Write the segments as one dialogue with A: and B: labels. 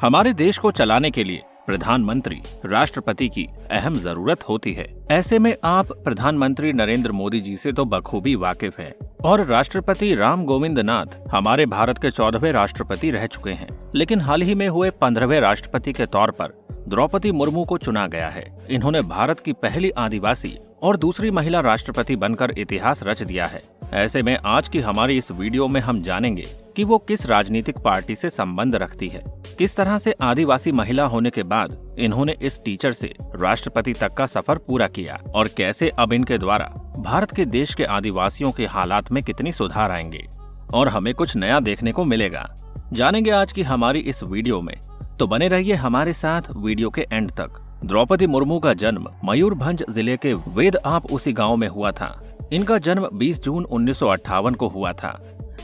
A: हमारे देश को चलाने के लिए प्रधानमंत्री, राष्ट्रपति की अहम जरूरत होती है। ऐसे में आप प्रधानमंत्री नरेंद्र मोदी जी से तो बखूबी वाकिफ हैं और राष्ट्रपति राम गोविंद नाथ हमारे भारत के 14वें राष्ट्रपति रह चुके हैं। लेकिन हाल ही में हुए 15वें राष्ट्रपति के तौर पर द्रौपदी मुर्मू को चुना गया है। इन्होंने भारत की पहली आदिवासी और दूसरी महिला राष्ट्रपति बनकर इतिहास रच दिया है। ऐसे में आज की हमारी इस वीडियो में हम जानेंगे कि वो किस राजनीतिक पार्टी से संबंध रखती है, किस तरह से आदिवासी महिला होने के बाद इन्होंने इस टीचर से राष्ट्रपति तक का सफर पूरा किया और कैसे अब इनके द्वारा भारत के देश के आदिवासियों के हालात में कितनी सुधार आएंगे और हमें कुछ नया देखने को मिलेगा। जानेंगे आज की हमारी इस वीडियो में, तो बने रहिए हमारे साथ वीडियो के एंड तक। द्रौपदी मुर्मू का जन्म मयूरभंज जिले के वेद आप उसी गांव में हुआ था। इनका जन्म 20 जून 1958 को हुआ था।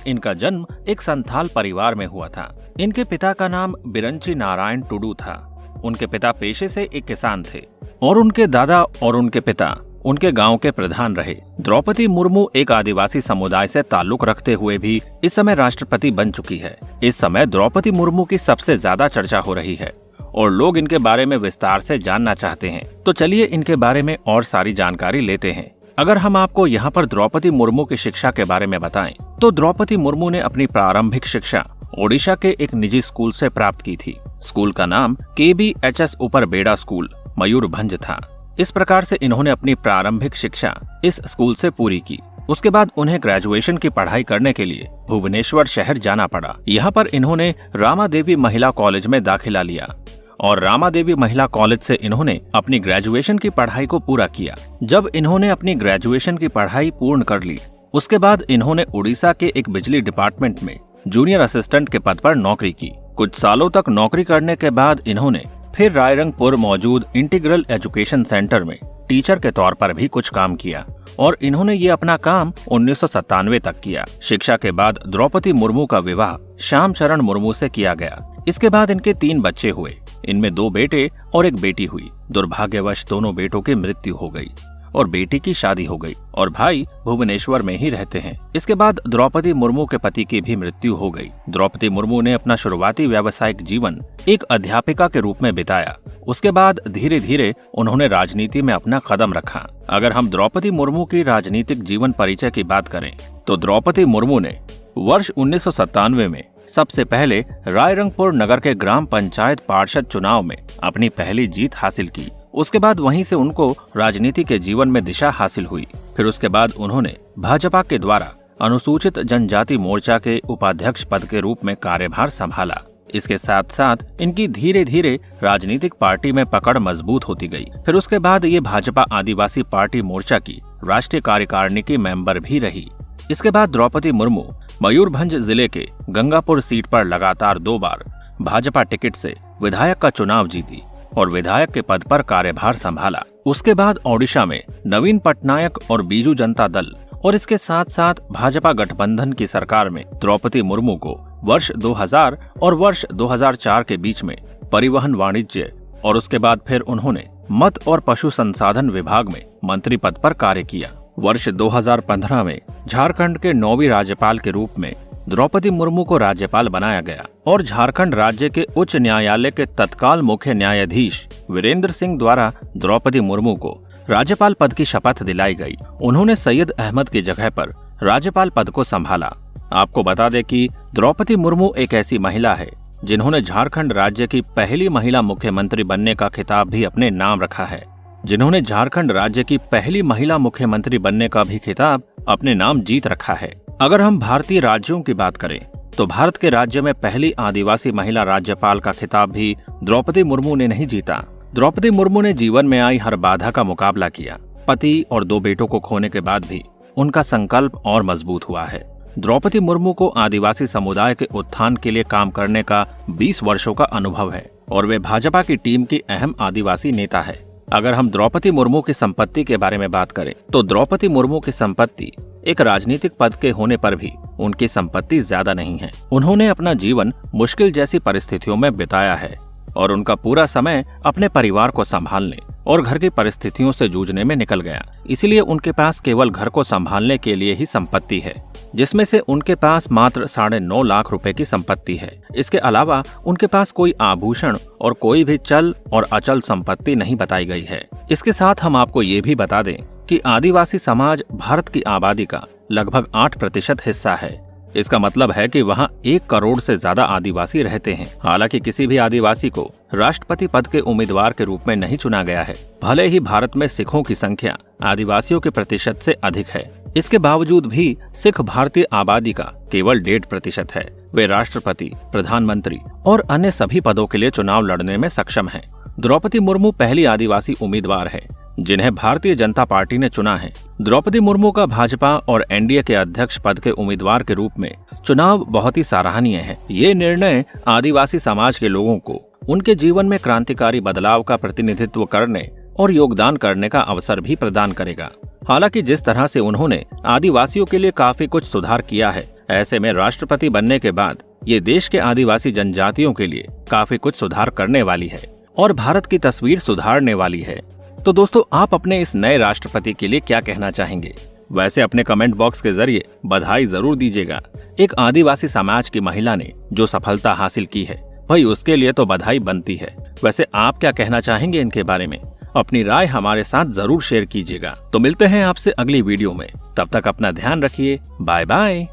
A: इनका जन्म एक संथाल परिवार में हुआ था। इनके पिता का नाम बिरंची नारायण टुडू था। उनके पिता पेशे से एक किसान थे और उनके दादा और उनके पिता उनके गांव के प्रधान रहे। द्रौपदी मुर्मू एक आदिवासी समुदाय से ताल्लुक रखते हुए भी इस समय राष्ट्रपति बन चुकी है। इस समय द्रौपदी मुर्मू की सबसे ज्यादा चर्चा हो रही है और लोग इनके बारे में विस्तार से जानना चाहते हैं। तो चलिए इनके बारे में और सारी जानकारी लेते हैं। अगर हम आपको यहाँ पर द्रौपदी मुर्मू की शिक्षा के बारे में बताएं, तो द्रौपदी मुर्मू ने अपनी प्रारंभिक शिक्षा ओडिशा के एक निजी स्कूल से प्राप्त की थी। स्कूल का नाम KBHS ऊपर बेड़ा स्कूल मयूरभंज था। इस प्रकार से इन्होंने अपनी प्रारंभिक शिक्षा इस स्कूल से पूरी की। उसके बाद उन्हें ग्रेजुएशन की पढ़ाई करने के लिए भुवनेश्वर शहर जाना पड़ा। यहाँ पर इन्होंने रामा देवी महिला कॉलेज में दाखिला लिया और रामा देवी महिला कॉलेज से इन्होंने अपनी ग्रेजुएशन की पढ़ाई को पूरा किया। जब इन्होंने अपनी ग्रेजुएशन की पढ़ाई पूर्ण कर ली, उसके बाद इन्होंने उड़ीसा के एक बिजली डिपार्टमेंट में जूनियर असिस्टेंट के पद पर नौकरी की। कुछ सालों तक नौकरी करने के बाद इन्होंने फिर रायरंगपुर मौजूद इंटीग्रल एजुकेशन सेंटर में टीचर के तौर पर भी कुछ काम किया और इन्होंने ये अपना काम 1997 तक किया। शिक्षा के बाद द्रौपदी मुर्मू का विवाह श्याम चरण मुर्मू से किया गया। इसके बाद इनके 3 बच्चे हुए। इनमें 2 बेटे और एक बेटी हुई। दुर्भाग्यवश दोनों बेटों की मृत्यु हो गई और बेटी की शादी हो गई और भाई भुवनेश्वर में ही रहते हैं। इसके बाद द्रौपदी मुर्मू के पति की भी मृत्यु हो गई। द्रौपदी मुर्मू ने अपना शुरुआती व्यावसायिक जीवन एक अध्यापिका के रूप में बिताया। उसके बाद धीरे धीरे उन्होंने राजनीति में अपना कदम रखा। अगर हम द्रौपदी मुर्मू की राजनीतिक जीवन परिचय की बात करें, तो द्रौपदी मुर्मू ने वर्ष 1997 में सबसे पहले रायरंगपुर नगर के ग्राम पंचायत पार्षद चुनाव में अपनी पहली जीत हासिल की। उसके बाद वहीं से उनको राजनीति के जीवन में दिशा हासिल हुई। फिर उसके बाद उन्होंने भाजपा के द्वारा अनुसूचित जनजाति मोर्चा के उपाध्यक्ष पद के रूप में कार्यभार संभाला। इसके साथ साथ इनकी धीरे धीरे राजनीतिक पार्टी में पकड़ मजबूत होती गई। फिर उसके बाद ये भाजपा आदिवासी पार्टी मोर्चा की राष्ट्रीय कार्यकारिणी की मेंबर भी रही। इसके बाद द्रौपदी मुर्मू मयूरभंज जिले के गंगापुर सीट पर लगातार 2 बार भाजपा टिकट से विधायक का चुनाव जीती और विधायक के पद पर कार्यभार संभाला। उसके बाद ओडिशा में नवीन पटनायक और बीजू जनता दल और इसके साथ साथ भाजपा गठबंधन की सरकार में द्रौपदी मुर्मू को वर्ष 2000 और वर्ष 2004 के बीच में परिवहन वाणिज्य और उसके बाद फिर उन्होंने मत और पशु संसाधन विभाग में मंत्री पद पर कार्य किया। वर्ष 2015 में झारखंड के 9वीं राज्यपाल के रूप में द्रौपदी मुर्मू को राज्यपाल बनाया गया और झारखंड राज्य के उच्च न्यायालय के तत्काल मुख्य न्यायाधीश वीरेंद्र सिंह द्वारा द्रौपदी मुर्मू को राज्यपाल पद की शपथ दिलाई गई। उन्होंने सैयद अहमद की जगह पर राज्यपाल पद को संभाला। आपको बता दें कि द्रौपदी मुर्मू एक ऐसी महिला है जिन्होंने झारखंड राज्य की पहली महिला मुख्यमंत्री बनने का खिताब भी अपने नाम रखा है। जिन्होंने झारखंड राज्य की पहली महिला मुख्यमंत्री बनने का भी खिताब अपने नाम जीत रखा है। अगर हम भारतीय राज्यों की बात करें, तो भारत के राज्य में पहली आदिवासी महिला राज्यपाल का खिताब भी द्रौपदी मुर्मू ने नहीं जीता। द्रौपदी मुर्मू ने जीवन में आई हर बाधा का मुकाबला किया। पति और 2 बेटों को खोने के बाद भी उनका संकल्प और मजबूत हुआ है। द्रौपदी मुर्मू को आदिवासी समुदाय के उत्थान के लिए काम करने का 20 वर्षों का अनुभव है और वे भाजपा की टीम की अहम आदिवासी नेता है। अगर हम द्रौपदी मुर्मू की संपत्ति के बारे में बात करें, तो द्रौपदी मुर्मू की संपत्ति एक राजनीतिक पद के होने पर भी उनकी संपत्ति ज्यादा नहीं है। उन्होंने अपना जीवन मुश्किल जैसी परिस्थितियों में बिताया है और उनका पूरा समय अपने परिवार को संभालने और घर की परिस्थितियों से जूझने में निकल गया। इसलिए उनके पास केवल घर को संभालने के लिए ही संपत्ति है। जिसमें से उनके पास मात्र 9.5 लाख रुपए की संपत्ति है। इसके अलावा उनके पास कोई आभूषण और कोई भी चल और अचल संपत्ति नहीं बताई गई है। इसके साथ हम आपको ये भी बता दें कि आदिवासी समाज भारत की आबादी का लगभग 8% हिस्सा है। इसका मतलब है कि वहाँ 1 करोड़ से ज्यादा आदिवासी रहते हैं। हालांकि किसी भी आदिवासी को राष्ट्रपति पद के उम्मीदवार के रूप में नहीं चुना गया है। भले ही भारत में सिखों की संख्या आदिवासियों के प्रतिशत से अधिक है, इसके बावजूद भी सिख भारतीय आबादी का केवल 1.5% है। वे राष्ट्रपति, प्रधानमंत्री और अन्य सभी पदों के लिए चुनाव लड़ने में सक्षम हैं। द्रौपदी मुर्मू पहली आदिवासी उम्मीदवार है जिन्हें भारतीय जनता पार्टी ने चुना है। द्रौपदी मुर्मू का भाजपा और एनडीए के अध्यक्ष पद के उम्मीदवार के रूप में चुनाव बहुत ही सराहनीय है। ये निर्णय आदिवासी समाज के लोगों को उनके जीवन में क्रांतिकारी बदलाव का प्रतिनिधित्व करने और योगदान करने का अवसर भी प्रदान करेगा। हालांकि जिस तरह से उन्होंने आदिवासियों के लिए काफी कुछ सुधार किया है, ऐसे में राष्ट्रपति बनने के बाद ये देश के आदिवासी जनजातियों के लिए काफी कुछ सुधार करने वाली है और भारत की तस्वीर सुधारने वाली है। तो दोस्तों, आप अपने इस नए राष्ट्रपति के लिए क्या कहना चाहेंगे? वैसे अपने कमेंट बॉक्स के जरिए बधाई जरूर दीजिएगा। एक आदिवासी समाज की महिला ने जो सफलता हासिल की है, भाई उसके लिए तो बधाई बनती है। वैसे आप क्या कहना चाहेंगे इनके बारे में? अपनी राय हमारे साथ जरूर शेयर कीजिएगा। तो मिलते हैं आपसे अगली वीडियो में। तब तक अपना ध्यान रखिए। Bye bye.